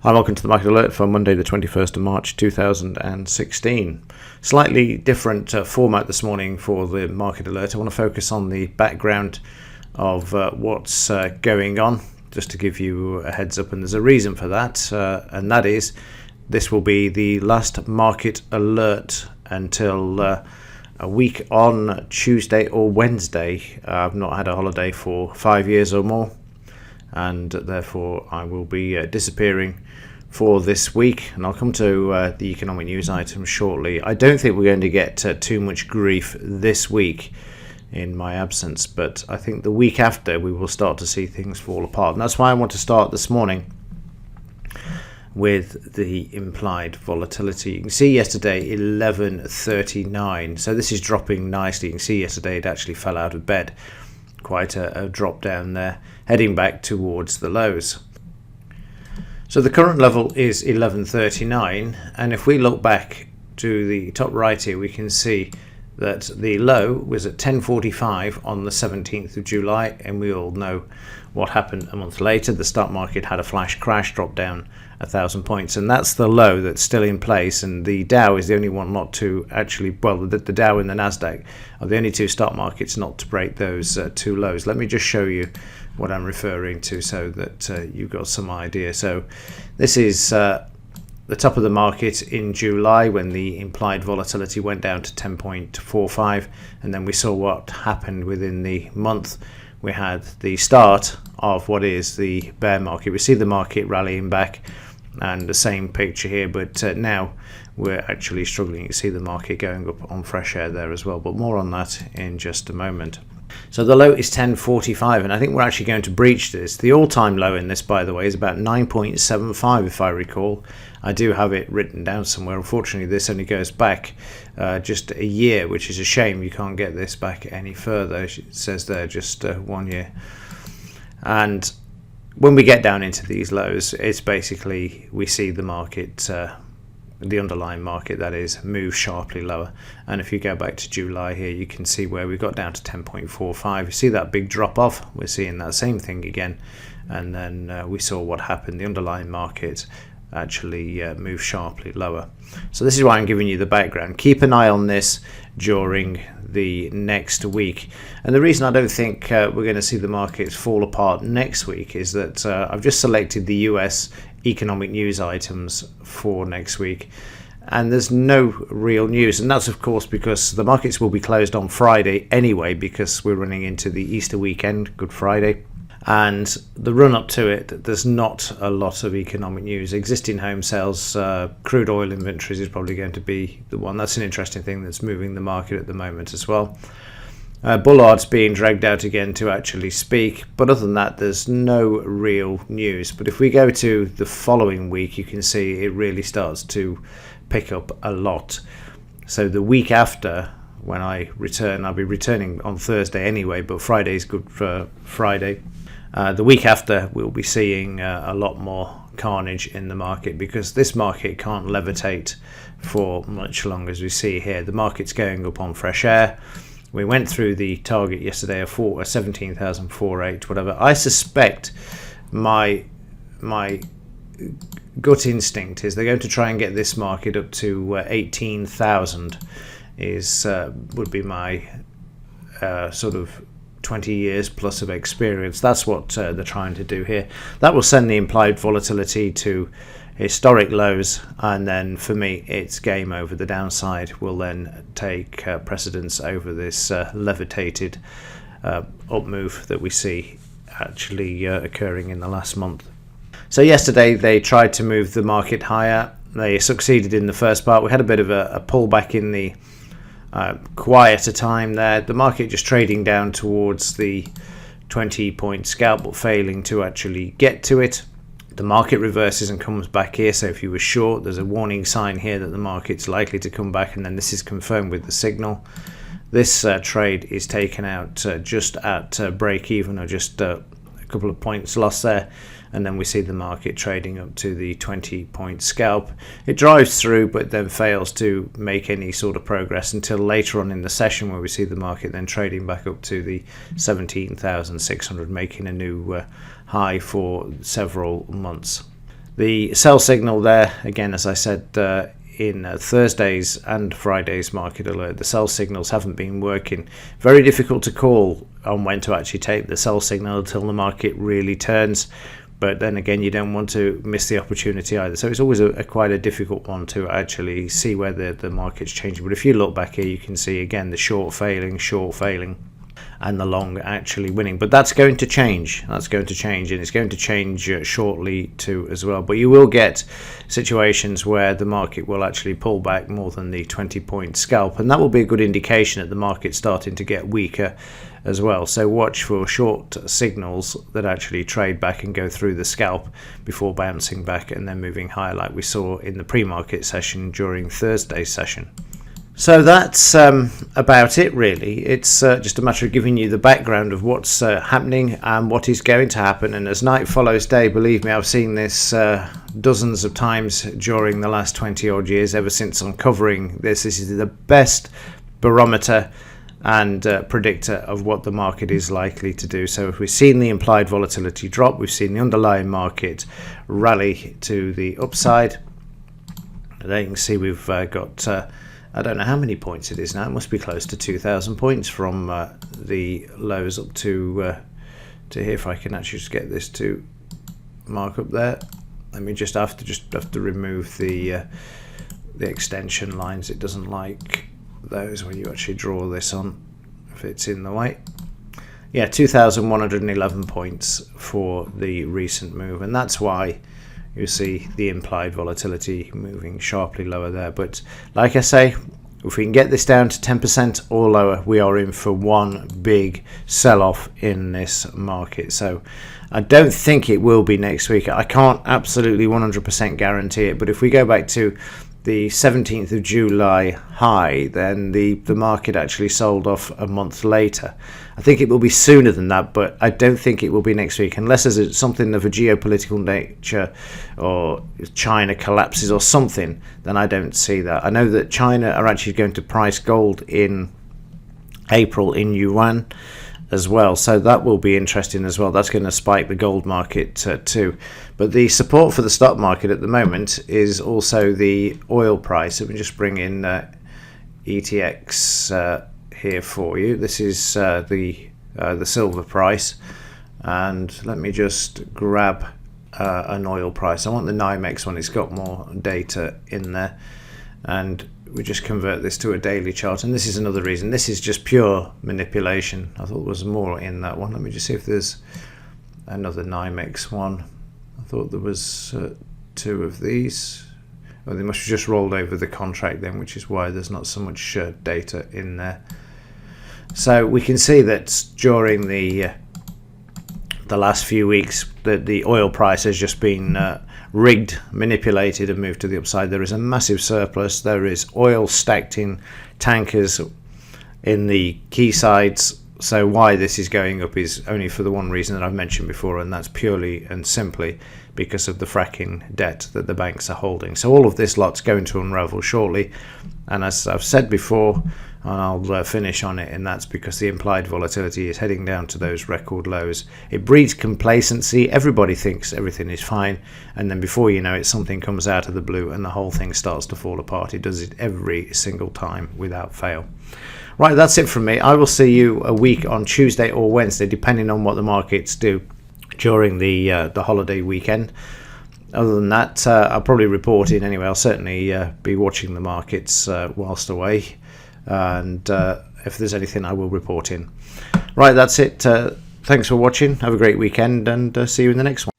Hi, welcome to the Market Alert for Monday the 21st of March 2016. Slightly different format this morning for the Market Alert. I want to focus on the background of what's going on, just to give you a heads up, and there's a reason for that, and that is this will be the last Market Alert until a week on Tuesday or Wednesday. I've not had a holiday for 5 years or more, and therefore I will be disappearing for this week, and I'll come to the economic news items shortly. I don't think we're going to get too much grief this week in my absence, but I think the week after we will start to see things fall apart, and that's why I want to start this morning with the implied volatility. You can see yesterday 1139, so this is dropping nicely. You can see yesterday it actually fell out of bed, quite a drop down there, heading back towards the lows. So the current level is 1139, and if we look back to the top right here, we can see that the low was at 1045 on the 17th of July, and we all know what happened a month later. The stock market had a flash crash, dropped down 1,000 points, and that's the low that's still in place. And the Dow is the only one not to actually, well, the Dow and the Nasdaq are the only two stock markets not to break those two lows. Let me just show you what I'm referring to so that you've got some idea. So this is the top of the market in July when the implied volatility went down to 10.45, and then we saw what happened within the month. We had the start of what is the bear market. We see the market rallying back, and the same picture here, but now we're actually struggling. You see the market going up on fresh air there as well, but more on that in just a moment. So the low is 1045, and I think we're actually going to breach this. The all-time low in this, by the way, is about 9.75 if I recall. I do have it written down somewhere. Unfortunately, this only goes back just a year, which is a shame. You can't get this back any further. It says there just 1 year. And when we get down into these lows, it's basically we see the market, the underlying market that is, move sharply lower. And if you go back to July here, you can see where we got down to 10.45. You see that big drop off. We're seeing that same thing again, and then we saw what happened. The underlying market actually move sharply lower. So this is why I'm giving you the background. Keep an eye on this during the next week, and the reason I don't think we're going to see the markets fall apart next week is that I've just selected the US economic news items for next week, and there's no real news, and that's of course because the markets will be closed on Friday anyway, because we're running into the Easter weekend, Good Friday. And the run up to it, there's not a lot of economic news. Existing home sales, crude oil inventories is probably going to be the one. That's an interesting thing that's moving the market at the moment as well. Bullard's being dragged out again to actually speak, but other than that, there's no real news. But if we go to the following week, you can see it really starts to pick up a lot. So the week after, when I return, I'll be returning on Thursday anyway, but Friday is Good Friday. The week after, we'll be seeing a lot more carnage in the market, because this market can't levitate for much longer. As we see here, the market's going up on fresh air. We went through the target yesterday of 17,408, whatever. I suspect my gut instinct is they're going to try and get this market up to 18,000 would be my sort of 20 years plus of experience. That's what they're trying to do here. That will send the implied volatility to historic lows, and then for me it's game over. The downside will then take precedence over this levitated up move that we see actually occurring in the last month. So yesterday they tried to move the market higher. They succeeded in the first part. We had a bit of a pullback in the quieter time there. The market just trading down towards the 20-point scalp, but failing to actually get to it. The market reverses and comes back here, so if you were short, there's a warning sign here that the market's likely to come back, and then this is confirmed with the signal. This trade is taken out just at break even, or just a couple of points lost there, and then we see the market trading up to the 20-point scalp. It drives through but then fails to make any sort of progress until later on in the session, where we see the market then trading back up to the 17,600, making a new high for several months. The sell signal there, again, as I said, in Thursday's and Friday's market alert, the sell signals haven't been working. Very difficult to call on when to actually take the sell signal until the market really turns. But then again, you don't want to miss the opportunity either. So it's always quite a difficult one to actually see where the market's changing. But if you look back here, you can see again the short failing, and the long actually winning. But that's going to change. And it's going to change shortly too as well. But you will get situations where the market will actually pull back more than the 20-point scalp, and that will be a good indication that the market's starting to get weaker as well. So watch for short signals that actually trade back and go through the scalp before bouncing back and then moving higher, like we saw in the pre-market session during Thursday's session. So that's about it really. It's just a matter of giving you the background of what's happening and what is going to happen. And as night follows day, believe me, I've seen this dozens of times during the last 20 odd years, ever since I'm covering this. This is the best barometer and predictor of what the market is likely to do. So if we've seen the implied volatility drop, we've seen the underlying market rally to the upside. There you can see we've got I don't know how many points it is now. It must be close to 2,000 points from the lows up to here. If I can actually just get this to mark up there. Let me just have to remove the extension lines. It doesn't like those when you actually draw this on, if it's in the way. Yeah, 2,111 points for the recent move, and that's why you see the implied volatility moving sharply lower there. But like I say, if we can get this down to 10% or lower, we are in for one big sell-off in this market. So I don't think it will be next week. I can't absolutely 100% guarantee it, but if we go back to the 17th of July high, then the market actually sold off a month later. I think it will be sooner than that, but I don't think it will be next week, unless there's something of a geopolitical nature or China collapses or something. Then I don't see that. I know that China are actually going to price gold in April in yuan as well, so that will be interesting as well. That's going to spike the gold market too. But the support for the stock market at the moment is also the oil price. Let me just bring in ETX here for you. This is the silver price, and let me just grab an oil price. I want the NYMEX one. It's got more data in there, and we just convert this to a daily chart. And this is another reason. This is just pure manipulation. I thought there was more in that one. Let me just see if there's another NYMEX one. I thought there was two of these. Oh, they must have just rolled over the contract then, which is why there's not so much data in there. So we can see that during the last few weeks that the oil price has just been rigged, manipulated, and moved to the upside. There is a massive surplus. There is oil stacked in tankers in the quaysides. So why this is going up is only for the one reason that I've mentioned before, and that's purely and simply because of the fracking debt that the banks are holding. So all of this lot's going to unravel shortly, and as I've said before, and I'll finish on it, and that's because the implied volatility is heading down to those record lows. It breeds complacency. Everybody thinks everything is fine, and then before you know it, something comes out of the blue and the whole thing starts to fall apart. It does it every single time without fail. Right, that's it from me. I will see you a week on Tuesday or Wednesday, depending on what the markets do during the holiday weekend. Other than that, I'll probably report in anyway. I'll certainly be watching the markets whilst away, and if there's anything, I will report in. Right, that's it. Thanks for watching. Have a great weekend, and see you in the next one.